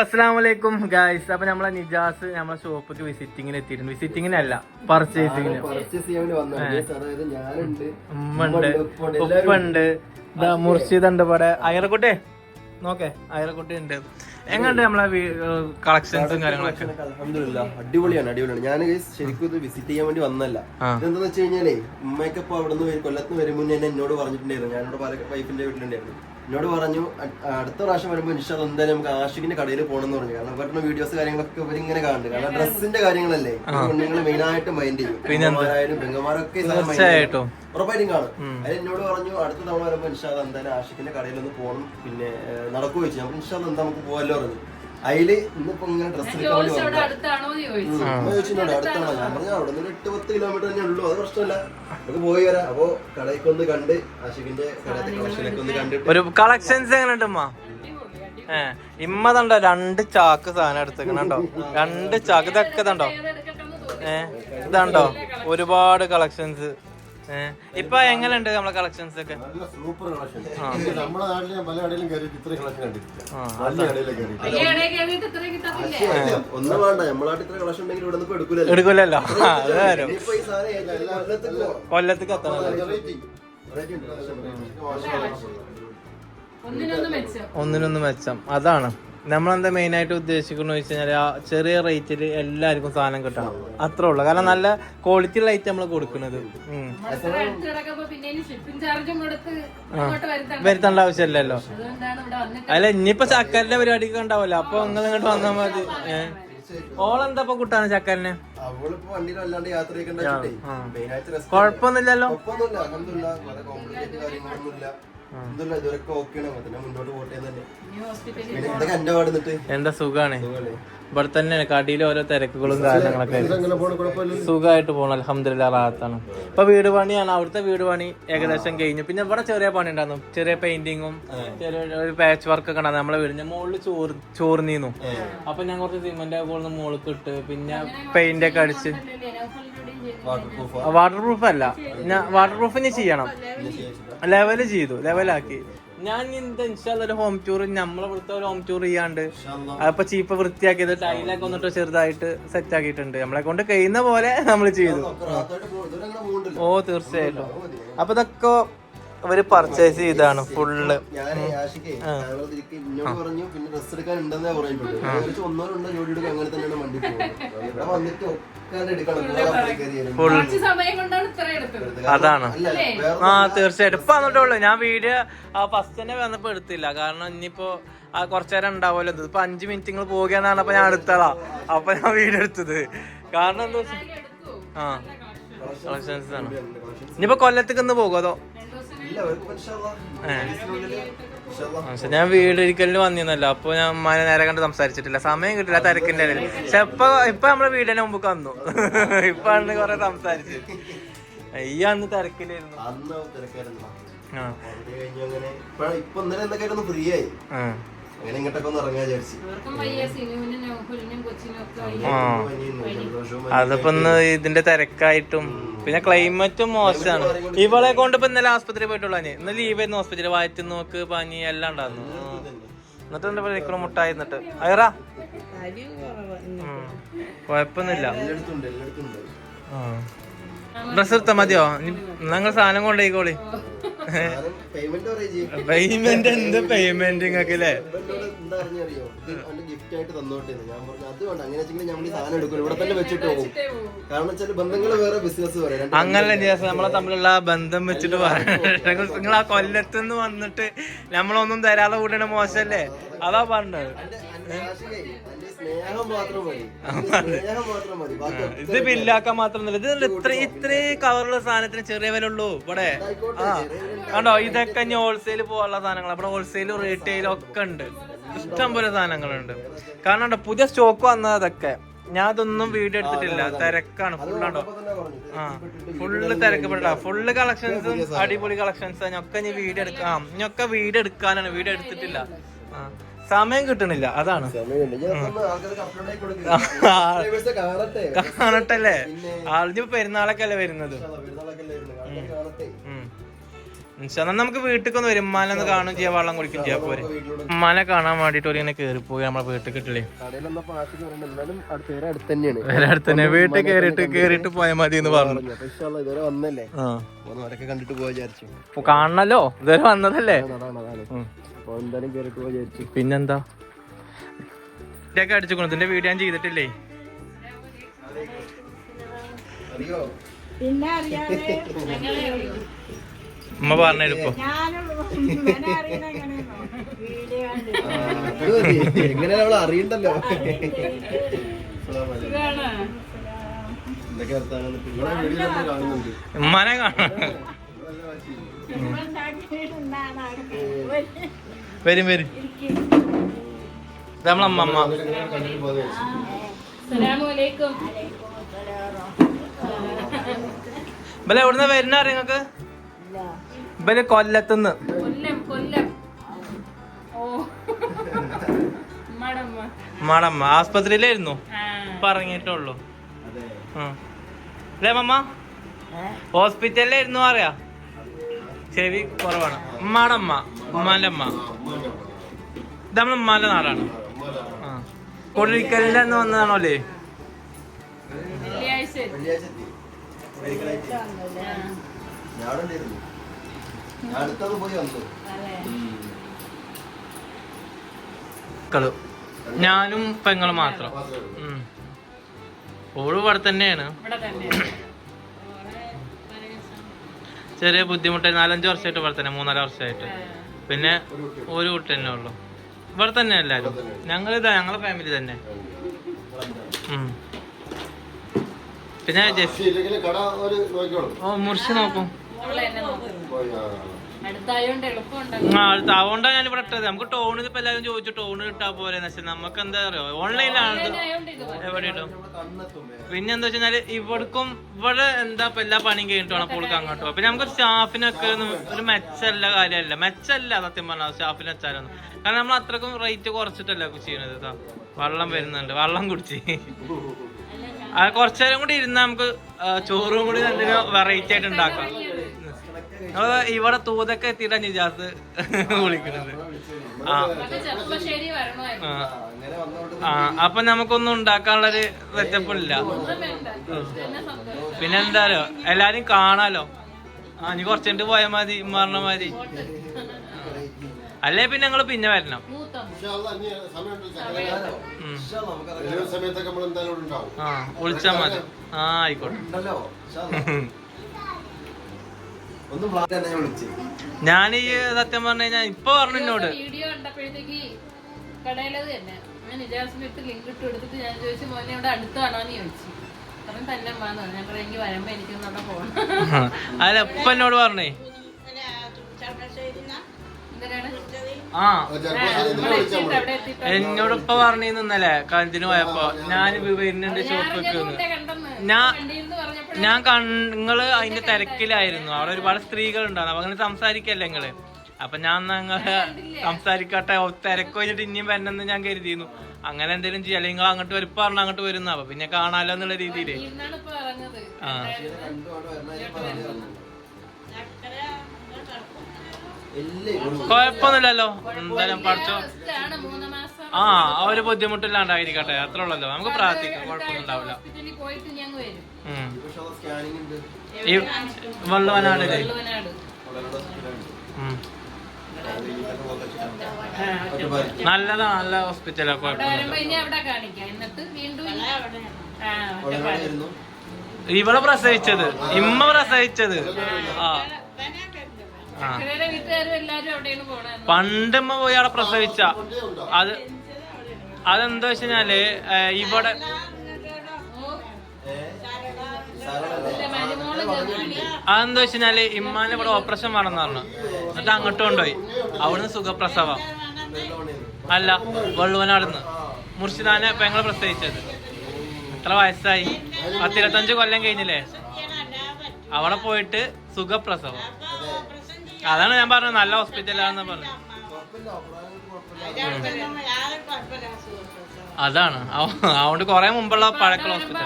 അസ്സലാമലൈക്കും ഗൈസ്. അപ്പൊ നമ്മളെ നിജാസ് നമ്മളെ ഷോപ്പിക്ക് വിസിറ്റിങ്ങിന് എത്തിയിട്ടുണ്ട്. വിസിറ്റിങ്ങിനല്ല, പർച്ചേസിങ്ങിന്. ഉമ്മണ്ട്, ഉപ്പുണ്ട്, മുർഷിദ് ഉണ്ട് ഇവിടെ. അയറക്കുട്ടി നോക്കേ, അയറക്കുട്ടി ഉണ്ട്. എങ്ങനെയുണ്ട് നമ്മളെ കളക്ഷൻസും കാര്യങ്ങളൊക്കെ? അടിപൊളിയാണ്. ഞാൻ ശരിക്കും ഇത് വിസിറ്റ് ചെയ്യാൻ വേണ്ടി വന്നല്ല. ഇതെന്താന്ന് വെച്ച് കഴിഞ്ഞാലേ ഉമ്മയ്ക്കപ്പോ അവിടെ നിന്ന് കൊല്ലത്ത് വരും മുന്നേ എന്നോട് പറഞ്ഞിട്ടുണ്ടായിരുന്നു. ഞാനിവിടെ പല വൈഫിന്റെ വീട്ടിലുണ്ടായിരുന്നു. എന്നോട് പറഞ്ഞു അടുത്ത പ്രാവശ്യം വരുമ്പോൾ ഇൻഷാല്ലാ എന്തായാലും നമുക്ക് ആഷിഖിന്റെ കടയിൽ പോകണമെന്ന് പറഞ്ഞു. കാരണം ഇവരുടെ വീഡിയോസ് കാര്യങ്ങളൊക്കെ ഇവരിങ്ങനെ കാണുന്നുണ്ട്. കാരണം ഡ്രസ്സിന്റെ കാര്യങ്ങളല്ലേ നിങ്ങൾ മെയിൻ ആയിട്ട് മൈൻഡ് ചെയ്യും. പെങ്ങന്മാരൊക്കെ ഉറപ്പായിട്ടും കാണും. അത് എന്നോട് പറഞ്ഞു അടുത്ത തവണ വരുമ്പോൾ ഇൻഷാല്ലാ എന്തായാലും ആഷിഖിന്റെ കടയിൽ ഒന്ന് പോകണം. പിന്നെ നടക്കുക വെച്ചു. നമ്മൾ ഇൻഷാല്ലാ എന്താ നമുക്ക് പോകാമല്ലോ പറഞ്ഞു. അതില് ഇന്നിപ്പോ ഇങ്ങനെ ഡ്രസ് അടുത്താണോ? ഞാൻ പറഞ്ഞു അവിടെ നിന്ന് 8-10 കിലോമീറ്റർ തന്നെ ഉള്ളൂ, അത് പ്രശ്നമല്ല, നമുക്ക് പോയി വരാം. അപ്പൊ കടയൊക്കെ ഒന്ന് കണ്ട് ആഷിഖിന്റെ കടത്തെ കളക്ഷനൊക്കെ ഒന്ന് കണ്ടിട്ട് ഒരു കളക്ഷൻസ് എങ്ങനെയുണ്ട് ഉമ്മ? ഇമ്മതുണ്ടോ 2 ചാക്ക് സാധനം എടുത്തേക്കണോ? 2 ചാക്ക് ഇതൊക്കെ ഇതുണ്ടോ? ഇതുണ്ടോ ഒരുപാട് കളക്ഷൻസ്. ഇപ്പൊ എങ്ങനെയുണ്ട് നമ്മളെ കളക്ഷൻസ് ഒക്കെ? Super collection. നമ്മുടെ നാട്ടിൽ ഞാൻ പല കടയിലും കയറിയിട്ട് ഇത്രയും കളക്ഷൻ കണ്ടിട്ടില്ല. ഒന്നും വേണ്ട, നമ്മളായിട്ട് ഇത്ര കളക്ഷൻ ഉണ്ടെങ്കിൽ ഇവിടെ നിന്ന് എടുക്കൂലല്ലോ. കൊല്ലത്തേക്ക് എത്തണം. ഒന്നിനൊന്ന് മെച്ചം. അതാണ് നമ്മളെന്താ മെയിൻ ആയിട്ട് ഉദ്ദേശിക്കുന്നത് വെച്ച് കഴിഞ്ഞാൽ ആ ചെറിയ റേറ്റിൽ എല്ലാവർക്കും സാധനം കിട്ടണം, അത്രേ ഉള്ളു. കാരണം നല്ല ക്വാളിറ്റി ഉള്ള ഐറ്റം നമ്മൾ കൊടുക്കുന്നത്. വരുത്തേണ്ട ആവശ്യമില്ലല്ലോ. അല്ല ഇനിയിപ്പോ ചക്കലിന്റെ പരിപാടിക്ക് ഉണ്ടാവല്ലോ, അപ്പൊ നിങ്ങൾ ഇങ്ങോട്ട് വന്നാൽ മതി. ഓളെന്താ കൂട്ടാണ് ചക്കലിന്? കൊഴപ്പൊന്നുമില്ലല്ലോ. എന്താ സുഖാണ്, ഇവിടെ തന്നെയാണ് കടിയിലെ ഓരോ തിരക്കുകളും കാര്യങ്ങളൊക്കെ. സുഖമായിട്ട് പോകണം, അൽഹംദുലില്ലാ റാഹത്താണ്. ഇപ്പൊ വീട് പണിയാണ്, അവിടുത്തെ വീട് പണി ഏകദേശം കഴിഞ്ഞു. പിന്നെ ഇവിടെ ചെറിയ പണി ഉണ്ടായിരുന്നു, ചെറിയ പെയിന്റിങ്ങും ചെറിയ ഒരു പാച്ച് വർക്ക് ഒക്കെ ഉണ്ടായിരുന്നു. നമ്മളെ വീടിന്റെ മുകളിൽ ചോർന്നീന്നു. അപ്പൊ ഞാൻ കുറച്ച് സിമെന്റ് ഒക്കെ മുകളിൽ ഇട്ട് പിന്നെ പെയിന്റ് ഒക്കെ അടിച്ച്. വാട്ടർ പ്രൂഫ് അല്ല, വാട്ടർ പ്രൂഫ് ഇനി ചെയ്യണം. ലെവല് ചെയ്തു, ലെവലാക്കി. ഞാൻ ഇൻഷാല്ലാ ഒരു ഹോം ടൂർ, നമ്മളിവിടുത്തെ ഒരു ഹോം ടൂർ ചെയ്യാണ്ട് അപ്പൊ ചീപ്പ് വൃത്തിയാക്കിയത് ടൈലൊക്കെ വന്നിട്ട് ചെറുതായിട്ട് സെറ്റ് ആക്കിയിട്ടുണ്ട്. നമ്മളെ കൊണ്ട് കഴിയുന്ന പോലെ നമ്മൾ ചെയ്തു. ഓ തീർച്ചയായിട്ടും. അപ്പൊ ഇതൊക്കെ അവര് പർച്ചേസ് ചെയ്താണ് ഫുള്ള്. അതാണ്. ആ തീർച്ചയായിട്ടും. ഇപ്പൊ വന്നിട്ടുള്ളൂ. ഞാൻ വീഡിയോ ഫസ്റ്റ് തന്നെ വന്നപ്പോ എടുത്തില്ല, കാരണം ഇനിയിപ്പോ കുറച്ചേരം ഉണ്ടാവുമല്ലോ. ഇപ്പൊ 5 മിനിറ്റ് നിങ്ങൾ പോകുകയെന്നാണ് അപ്പൊ ഞാൻ എടുത്തതാ. അപ്പൊ ഞാൻ വീഡിയോ എടുത്തത്. കാരണം എന്താ വെച്ചാൽ കളക്ഷൻസ് ആണ്. ഇനിയിപ്പോ കൊല്ലത്തേക്ക് ഒന്ന് പോകുമോ അതോ? ഞാൻ വീട് ഒരിക്കലും വന്നിരുന്നല്ലോ, അപ്പൊ ഞാൻ ഉമ്മാനെ നേരെ കണ്ട് സംസാരിച്ചിട്ടില്ല, സമയം കിട്ടില്ല, തിരക്കിന്റെ ഇടയിൽ. പക്ഷെ ഇപ്പൊ നമ്മളെ വീടിന്റെ മുമ്പ് വന്നു. ഇപ്പൊ അന്ന് കൊറേ സംസാരിച്ചു. ഈ അന്ന് തിരക്കിലായിരുന്നു. അതിപ്പോ ഇതിന്റെ തിരക്കായിട്ടും പിന്നെ ക്ലൈമറ്റും മോശമാണ്. ഇവളെ കൊണ്ട് ഇപ്പൊ ഇന്നലെ ആസ്പത്രി പോയിട്ടുള്ളൂ. ഇന്ന് ലീവ് ആയിരുന്നു ഹോസ്പിറ്റലിൽ. വയറ്റ് നോക്ക്, പനി എല്ലാം ഉണ്ടായിരുന്നു. എന്നിട്ട് പരിക്കണ മുട്ടായി. എന്നിട്ട് അയറാ കൊഴപ്പൊന്നുമില്ല. ഡ്രസ് എടുത്താ മതിയോ? നിങ്ങൾ സാധനം കൊണ്ടുപോയിക്കോളി. പേയ്മെന്റ് എന്ത് പേയ്മെന്റ് നിങ്ങൾക്ക് അല്ലേ? അങ്ങനെ നമ്മളെ തമ്മിലുള്ള ബന്ധം വെച്ചിട്ട് പറയുന്നത്. നിങ്ങൾ ആ കൊല്ലത്തുനിന്ന് വന്നിട്ട് നമ്മളൊന്നും തരാതെ കൂട്ടണ മോശല്ലേ, അതാ പറഞ്ഞത്. ഇത് ബില്ലാക്കാൻ മാത്രമൊന്നുമില്ല. ഇത് ഇത്രയും കവറുള്ള സാധനത്തിന് ചെറിയ വില ഉള്ളൂ ഇവിടെ. കണ്ടോ, ഇതൊക്കെ ഇനി ഹോൾസെയിൽ പോകാനുള്ള സാധനങ്ങൾ. ഇവിടെ ഹോൾസെയിലും റീറ്റെയിലും ഒക്കെ ഉണ്ട്, ഇഷ്ടം പോലെ സാധനങ്ങളുണ്ട്. കാരണം പുതിയ സ്റ്റോക്ക് വന്നതൊക്കെ. ഞാൻ അതൊന്നും വീഡിയോ എടുത്തിട്ടില്ല, തിരക്കാണ് ഫുള്ളാണ്ടോ. ഫുള്ള് തിരക്കപ്പെട്ടാ. ഫുള്ള് കളക്ഷൻസും അടിപൊളി കളക്ഷൻസ്. ഞൊക്കെ ഇനി വീഡിയോ എടുക്കാം, ഞൊക്കെ വീഡിയോ എടുക്കാനാണ്, വീഡിയോ എടുത്തിട്ടില്ല. സമയം കിട്ടണില്ല, അതാണ്. കാണട്ടല്ലേ, ആളിഞ്ഞിപ്പോ പെരുന്നാളൊക്കെ അല്ലേ വരുന്നത്. നമുക്ക് വീട്ടിൽ വരും ഉമ്മാനൊന്ന് കാണും ചെയ്യാം, വെള്ളം കുടിക്കും ചെയ്യാം പോരെ. ഉമ്മാനെ കാണാൻ വേണ്ടിട്ട് ഒരു ഇങ്ങനെ കേറിപ്പോയി നമ്മളെ വീട്ടിൽ കിട്ടില്ലേ. അടുത്ത് തന്നെ വീട്ടിൽ കേറിട്ട് പോയാൽ മതി എന്ന് പറഞ്ഞു. കണ്ടിട്ട് പോവാ വിചാരിച്ചു. കാണണല്ലോ, ഇതുവരെ വന്നതല്ലേ. എന്തായാലും കേറിട്ട് പോവാ വിചാരിച്ചു. പിന്നെന്താ ഇതൊക്കെ അടിച്ചു ഇതിന്റെ വീഡിയോ ഞാൻ ചെയ്തിട്ടില്ലേ. ഉമ്മ പറഞ്ഞിപ്പോ എങ്ങനെയാ അവള് അറിയണ്ടല്ലോ. ഉമ്മാനെ കാണാം. വരും വരും നമ്മളമ്മ. ഇവലെ എവിടുന്ന വരുന്ന അറിയാം നിങ്ങക്ക്? ഇവല് കൊല്ലത്തുനിന്ന്. മടമ്മ ആസ്പത്രിയിലായിരുന്നു, പറഞ്ഞിട്ടുള്ളൂ അല്ലേ മമ്മ? ഹോസ്പിറ്റലിലായിരുന്നു അറിയാ, ചെവി കുറവാണ്. ഉമ്മാടമ്മ, ഉമ്മാന്റെ അമ്മ. ഇത് നമ്മളെ ഉമ്മാന്റെ നാടാണ്. കൊടിക്കലിന്റെ അന്ന് വന്നതാണോ അല്ലേ? ഞാനും പെങ്ങളും മാത്രം. ഓള് ഇവിടെ തന്നെയാണ്. ചെറിയ ബുദ്ധിമുട്ട് 4-5 വർഷമായിട്ട് ഇവിടെ തന്നെ, 3-4 വർഷമായിട്ട്. പിന്നെ ഒരു കുട്ടി തന്നെ ഉള്ളു ഇവിടെ തന്നെ. എല്ലാരും ഞങ്ങളെ ഫാമിലി തന്നെ. പിന്നെ മുറിച്ച് നോക്കും. അതുകൊണ്ടാണ് ഞാൻ ഇവിടെ ഇട്ടത്. നമുക്ക് ടോണിൽ ഇപ്പൊ എല്ലാവരും ചോദിച്ചു ടോണ് കിട്ടാ പോലെ. നമുക്ക് എന്താ അറിയോ, ഓൺലൈനിലാണ് എവിടെ ഇടും. പിന്നെ എന്താ വെച്ചാല് ഇവിടക്കും ഇവിടെ എന്താ ഇപ്പൊ എല്ലാ പണിയും കഴിഞ്ഞിട്ട് വേണം പുള്ളിക്ക് അങ്ങോട്ട് പോകാം. പിന്നെ നമുക്ക് സ്റ്റാഫിനൊക്കെ ഒരു മെച്ചല്ല കാര്യമല്ല, മെച്ചല്ല സത്യം പറഞ്ഞാൽ സ്റ്റാഫിന് വെച്ചാലൊന്നും. കാരണം നമ്മൾ അത്രക്കും റേറ്റ് കുറച്ചിട്ടല്ല ചെയ്യണത്. വെള്ളം വരുന്നുണ്ട്, വെള്ളം കുടിച്ച് കുറച്ചേരം കൂടി ഇരുന്ന് നമുക്ക് ചോറും കൂടി എന്തെങ്കിലും വെറൈറ്റി ആയിട്ട് ഉണ്ടാക്കാം. ഇവിടെ തൂതൊക്കെ എത്തിയിട്ടാണ് നിജാസ് വിളിക്കുന്നത്. അപ്പൊ നമുക്കൊന്നും ഉണ്ടാക്കാനുള്ളൊരു സെറ്റപ്പില്ല. പിന്നെന്താലോ എല്ലാരും കാണാലോ. നീ കുറച്ചിട്ട് പോയാൽ മതി പറഞ്ഞ മാതിരി. അല്ലേ പിന്നെ ഞങ്ങള് പിന്നെ വരണം. വിളിച്ചാ മതി. ആയിക്കോട്ടെ. ഞാൻ ഈ സത്യം പറഞ്ഞു കഴിഞ്ഞാൽ ഇപ്പൊ പറഞ്ഞു എന്നോട് വീഡിയോ കണ്ടപ്പോഴത്തേക്ക് കടയിലത് തന്നെ ഞാൻ നിജാസിനിട്ട് ലിങ്ക് ഇട്ട് കൊടുത്തിട്ട് ഞാൻ ചോദിച്ചു മോനെ ഇവിടെ അടുത്താണോന്ന് ചോദിച്ചു. പറഞ്ഞു തന്നെ അമ്മാന്ന് പറഞ്ഞു. ഞാൻ പറഞ്ഞു എനിക്ക് വരുമ്പോ എനിക്കൊന്നവിടെ പോകണം. അല്ല ഇപ്പൊ എന്നോട് പറഞ്ഞേ എന്നോട് ഇപ്പൊ പറഞ്ഞിരുന്നു ഇന്നലെ കഞ്ചിന് പോയപ്പോ ഞാൻ വരുന്നുണ്ട് ഷോപ്പിക്ക്. ഞാൻ നിങ്ങള് അതിന്റെ തിരക്കിലായിരുന്നു. അവിടെ ഒരുപാട് സ്ത്രീകൾ ഉണ്ടാവും. അപ്പൊ അങ്ങനെ സംസാരിക്കല്ലേ നിങ്ങള്. അപ്പൊ ഞാൻ നിങ്ങള് സംസാരിക്കട്ടെ, തിരക്ക് വെച്ചിട്ട് ഇനിയും വരണമെന്ന് ഞാൻ കരുതിയിരുന്നു. അങ്ങനെ എന്തെങ്കിലും ചെയ്യാം. അല്ലെങ്കിൽ നിങ്ങൾ അങ്ങോട്ട് വരും പറഞ്ഞ അങ്ങോട്ട് വരുന്ന. അപ്പൊ പിന്നെ കാണാലോ എന്നുള്ള രീതിയില്. കൊഴപ്പൊന്നുമില്ലല്ലോ. എന്തായാലും പഠിച്ചോ. ഒരു ബുദ്ധിമുട്ടില്ലാണ്ടായിരിക്കട്ടെ, അത്ര ഉള്ളല്ലോ. നമുക്ക് പ്രാർത്ഥിക്കാം, കുഴപ്പമൊന്നും ഉണ്ടാവില്ല. ഈ വള്ളുവനാടില്ലേ? നല്ലതാണ്, നല്ല ഹോസ്പിറ്റലാണ്. ഇവിടെ പ്രസവിച്ചത് ഇമ്മ പ്രസവിച്ചത്. പണ്ടമ്മ പോയി അവിടെ പ്രസവിച്ച അതെന്താ വെച്ച് കഴിഞ്ഞാല് ഇവിടെ അതെന്താ വെച്ച് കഴിഞ്ഞാല് ഇമ്മാനെ ഇവിടെ ഓപ്പറേഷൻ വേണമെന്ന് പറഞ്ഞു. എന്നിട്ട് അങ്ങോട്ട് കൊണ്ടുപോയി. അവിടുന്ന് സുഖപ്രസവം അല്ല, വള്ളുവനാടുന്ന് മുർഷിദാനെ പെങ്ങളെ പ്രസവിച്ചത്. എത്ര വയസ്സായി? 25 കൊല്ലം കഴിഞ്ഞില്ലേ? അവിടെ പോയിട്ട് സുഖപ്രസവം. അതാണ് ഞാൻ പറഞ്ഞത്, നല്ല ഹോസ്പിറ്റലാണെന്ന് പറഞ്ഞു. അതാണ് അതുകൊണ്ട് കൊറേ മുമ്പുള്ള പഴക്കം ഹോസ്പിറ്റൽ.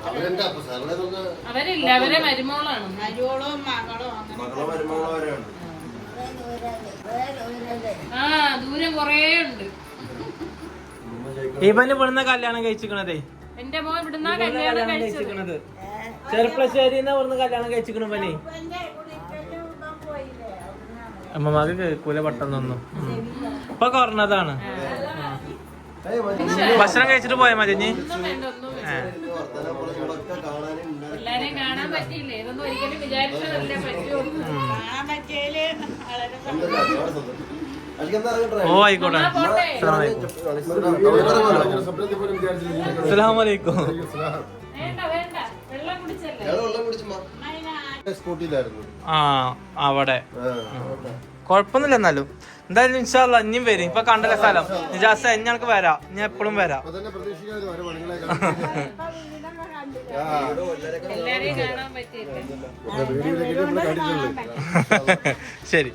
അവരെന്താ അപ്പൊ സാറിനെ ഒന്ന് അവരില്ല, അവരെ മരുമോളാണ്. മകളോ മരുമകളോ വരെയാണ്. ആ ദൂരം കൊറേ ഉണ്ട്. ഇവന് ഇവിടുന്ന് കല്യാണം കഴിച്ചിക്കണതേ. എന്റെ മോൻ ഇവിടുന്ന കല്യാണം കഴിച്ചത്. കഴിച്ചിക്കണത് ചെറുപ്പശ്ശേരിന്ന് ഇവിടുന്ന് കല്യാണം കഴിച്ചിക്കണ ഇവനെ. അമ്മമാക്ക് കേൾക്കൂല പെട്ടെന്നൊന്നും. ഇപ്പൊ കുറഞ്ഞതാണ്. ഭക്ഷണം കഴിച്ചിട്ട് പോയാ മതി. ഇനി ഒന്നും വേണ്ട, ഒന്നും വേണ്ട. എല്ലാരെയും കാണാൻ പറ്റിയില്ലേ? ഇതൊന്നും ഒരിക്കലും വിചാരിച്ചതല്ലേ പറ്റുള്ളൂ. ഓ ആയിക്കോട്ടെ. അസ്സലാമലൈക്കും. വേണ്ട വേണ്ട, വെള്ളം കുടിച്ചല്ലേ. ആ അവിടെ കൊഴപ്പൊന്നുമില്ല. എന്നാലും എന്തായാലും ഇൻഷാ അല്ലാ ഇനിയും വരും. ഇപ്പൊ കണ്ടല്ല സ്ഥലം നിജാസ, ഇനി ഞങ്ങൾക്ക് വരാം. ഞാൻ എപ്പോഴും വരാം. എല്ലാരെയും കാണാൻ പറ്റിയില്ലേ? ശരി.